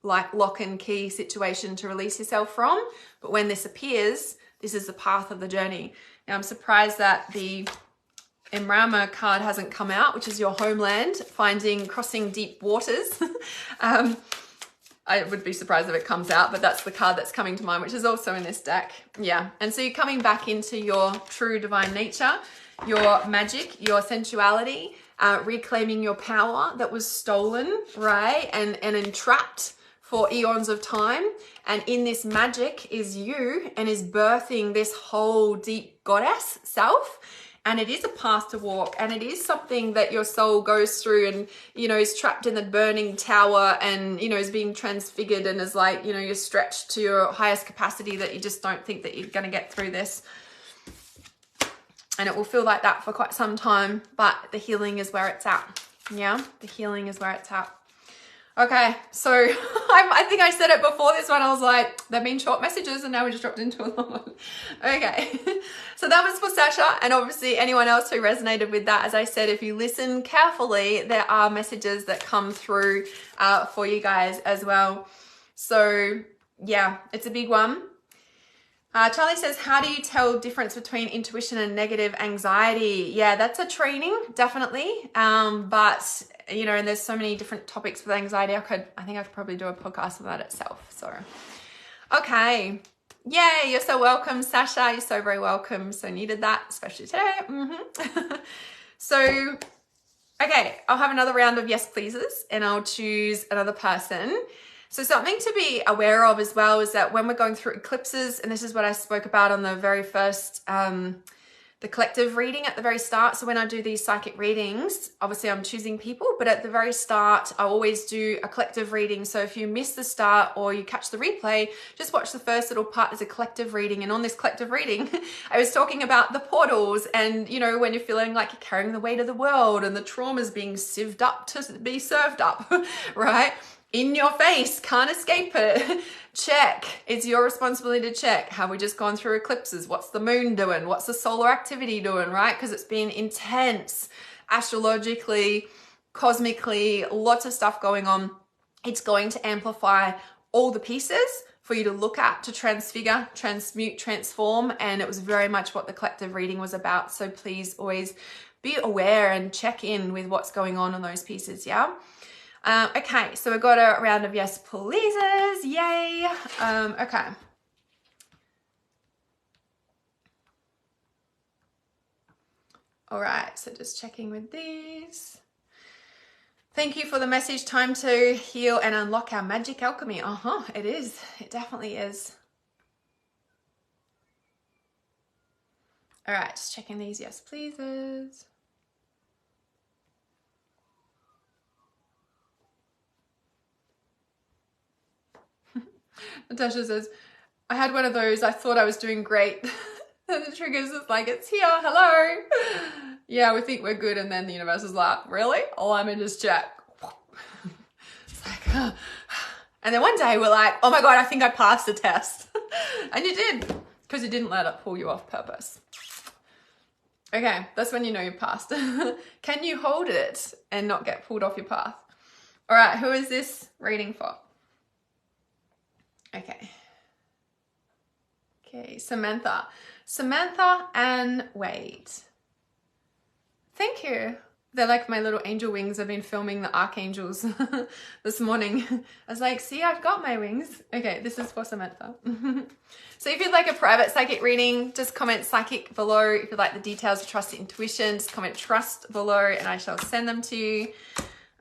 A: like lock and key situation to release yourself from. But when this appears, this is the path of the journey. Now I'm surprised that the Imrama card hasn't come out, which is your homeland, crossing deep waters. I would be surprised if it comes out, but that's the card that's coming to mind, which is also in this deck. Yeah. And so you're coming back into your true divine nature, your magic, your sensuality, reclaiming your power that was stolen, right? And entrapped for eons of time. And in this magic is you, and is birthing this whole deep goddess self. And it is a path to walk, and it is something that your soul goes through and, you know, is trapped in the burning tower and, you know, is being transfigured and is like, you know, you're stretched to your highest capacity that you just don't think that you're going to get through this. And it will feel like that for quite some time, but the healing is where it's at. Yeah, the healing is where it's at. Okay, so I think I said it before this one. I was like, they've been short messages, and now we just dropped into a long one. Okay, so that was for Sasha, and obviously anyone else who resonated with that. As I said, if you listen carefully, there are messages that come through for you guys as well. So yeah, it's a big one. Charlie says, how do you tell difference between intuition and negative anxiety? Yeah, that's a training, definitely. But, you know, and there's so many different topics with anxiety. I think I could probably do a podcast on that itself. So, okay. Yay, you're so welcome, Sasha. You're so very welcome. So needed that, especially today. So, okay, I'll have another round of yes pleases, and I'll choose another person. So something to be aware of as well is that when we're going through eclipses, and this is what I spoke about on the very first, the collective reading at the very start. So when I do these psychic readings, obviously I'm choosing people, but at the very start, I always do a collective reading. So if you miss the start or you catch the replay, just watch the first little part as a collective reading. And on this collective reading, I was talking about the portals and, you know, when you're feeling like you're carrying the weight of the world and the trauma's being sieved up to be served up, right? In your face, can't escape it. Check. It's your responsibility to check. Have we just gone through eclipses? What's the moon doing? What's the solar activity doing, right? Because it's been intense astrologically, cosmically, lots of stuff going on. It's going to amplify all the pieces for you to look at, to transfigure, transmute, transform. And it was very much what the collective reading was about. So please always be aware and check in with what's going on those pieces, yeah? Okay, so we got a round of yes pleases, yay. Okay. All right, so just checking with these. Thank you for the message. Time to heal and unlock our magic alchemy. It is. It definitely is. All right, just checking these yes pleases. Natasha says, I had one of those. I thought I was doing great. And the triggers is like, it's here. Hello. Yeah, we think we're good, and then the universe is like, really? All I'm in is Jack. It's like, and then one day we're like, oh my God, I think I passed the test. And you did, because you didn't let it pull you off purpose. Okay, that's when you know you passed. Can you hold it and not get pulled off your path? All right, who is this reading for? Okay. Okay, Samantha. Samantha and Wade. Thank you. They're like my little angel wings. I've been filming the archangels this morning. I was like, see, I've got my wings. Okay, this is for Samantha. So if you'd like a private psychic reading, just comment psychic below. If you'd like the details of trust intuition, just comment trust below and I shall send them to you.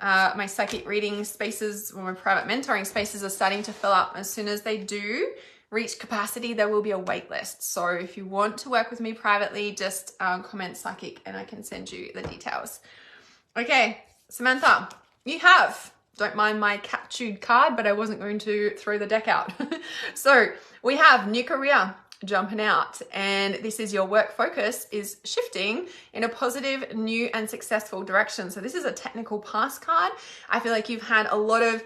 A: My psychic reading spaces or my private mentoring spaces are starting to fill up. As soon as they do reach capacity, there will be a wait list. So if you want to work with me privately, just comment psychic and I can send you the details. Okay, Samantha, you have, don't mind my captured card, but I wasn't going to throw the deck out. So we have new career jumping out, and this is your work focus is shifting in a positive, new and successful direction. So this is a technical pass card. I feel like you've had a lot of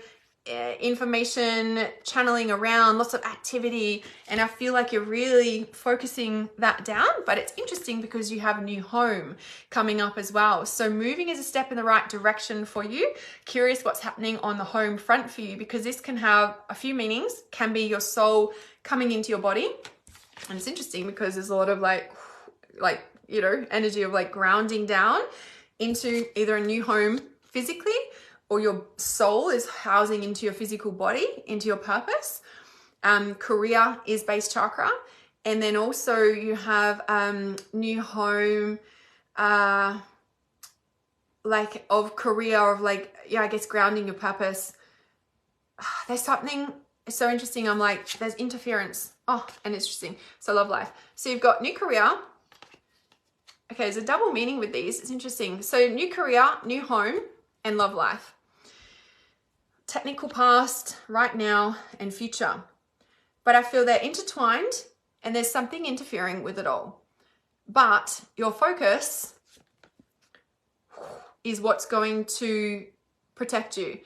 A: information channeling around, lots of activity, and I feel like you're really focusing that down. But it's interesting because you have a new home coming up as well, so moving is a step in the right direction for you. Curious what's happening on the home front for you, because this can have a few meanings. Can be your soul coming into your body, and it's interesting because there's a lot of like you know, energy of like grounding down into either a new home physically, or your soul is housing into your physical body, into your purpose. Career is base chakra. And then also you have new home, like of career, of like, yeah, I guess grounding your purpose. There's something so interesting. I'm like, there's interference. Oh, and interesting. So love life. So you've got new career. Okay, there's a double meaning with these. It's interesting. So new career, new home, and love life. Technical past, right now, and future. But I feel they're intertwined and there's something interfering with it all. But your focus is what's going to protect you.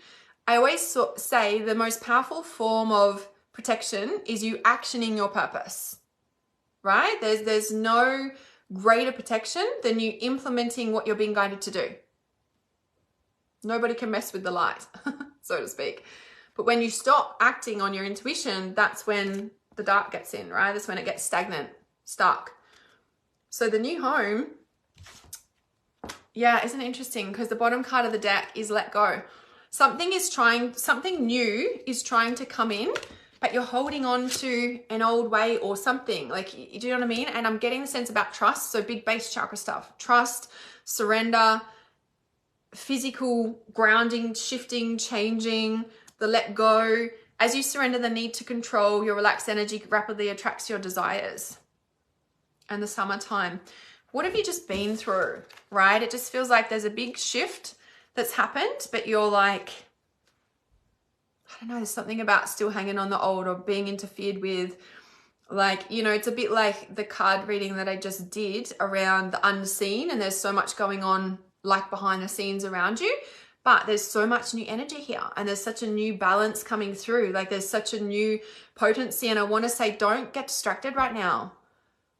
A: I always say the most powerful form of protection is you actioning your purpose, right? There's no greater protection than you implementing what you're being guided to do. Nobody can mess with the light, so to speak. But when you stop acting on your intuition, that's when the dark gets in, right? That's when it gets stagnant, stuck. So the new home, yeah, isn't it interesting? Because the bottom card of the deck is let go. Something new is trying to come in, but you're holding on to an old way or something. Like, do you know what I mean? And I'm getting the sense about trust. So big base chakra stuff, trust, surrender, physical grounding, shifting, changing, the let go. As you surrender the need to control, your relaxed energy rapidly attracts your desires. And the summertime. What have you just been through, right? It just feels like there's a big shift that's happened, but you're like, I don't know, there's something about still hanging on the old or being interfered with. Like, you know, it's a bit like the card reading that I just did around the unseen, and there's so much going on like behind the scenes around you, but there's so much new energy here, and there's such a new balance coming through. Like, there's such a new potency, and I want to say, don't get distracted right now.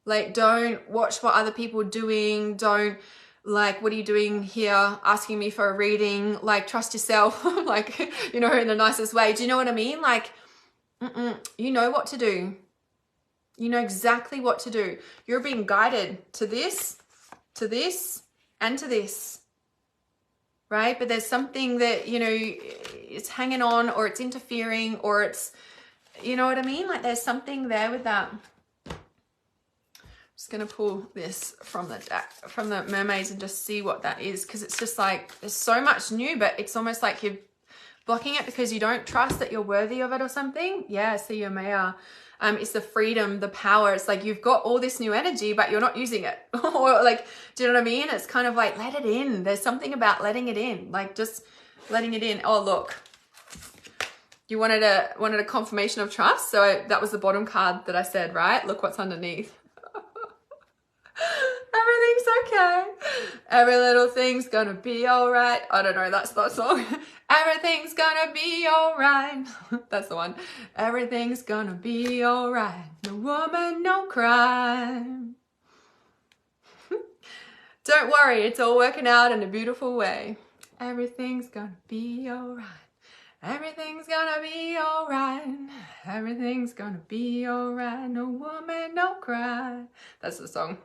A: Like, don't watch what other people are doing. Don't, like, what are you doing here asking me for a reading? Like, trust yourself, like, you know, in the nicest way. Do you know what I mean? Like, you know what to do. You know exactly what to do. You're being guided to this, and to this, right? But there's something that, you know, it's hanging on, or it's interfering, or it's, you know what I mean? Like, there's something there with that. I'm just going to pull this from the deck, from the mermaids, and just see what that is, because it's just like, there's so much new, but it's almost like you're blocking it because you don't trust that you're worthy of it or something. Yeah, so your Maya. It's the freedom, the power. It's like you've got all this new energy, but you're not using it. Or like, do you know what I mean? It's kind of like, let it in. There's something about letting it in, like just letting it in. Oh, look, you wanted a confirmation of trust. So that was the bottom card that I said, right? Look what's underneath. Everything everything's okay. Every little thing's gonna be alright. I don't know, that's that song. Everything's gonna be alright. That's the one. Everything's gonna be alright. No woman, no crime. Don't worry, it's all working out in a beautiful way. Everything's gonna be alright. Everything's gonna be alright. Everything's gonna be alright. No woman, no cry. That's the song.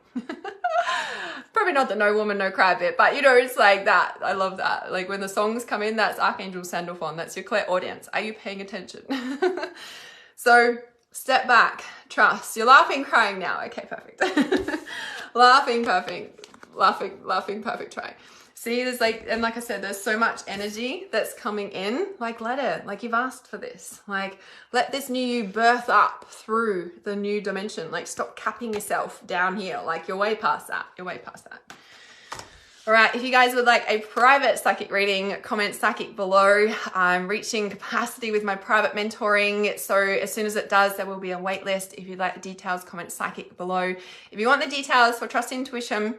A: Probably not the no woman, no cry bit, but you know, it's like that. I love that. Like when the songs come in, that's Archangel Sandalphon. That's your clairaudience. Are you paying attention? So step back, trust. You're laughing, crying now. Okay, perfect. Laughing, perfect. Laughing, perfect, try. See, there's like, and like I said, there's so much energy that's coming in. Like, let it, like you've asked for this. Like, let this new you birth up through the new dimension. Like, stop capping yourself down here. Like, you're way past that. You're way past that. All right, if you guys would like a private psychic reading, comment psychic below. I'm reaching capacity with my private mentoring. So as soon as it does, there will be a wait list. If you'd like the details, comment psychic below. If you want the details for Trust Intuition,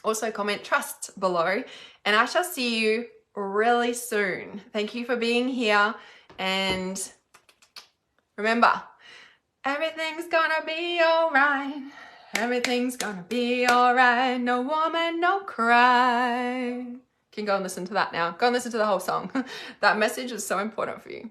A: also comment trust below, and I shall see you really soon. Thank you for being here, and remember, everything's gonna be all right. Everything's gonna be all right. No woman, no cry. You can go and listen to that now. Go and listen to the whole song. That message is so important for you.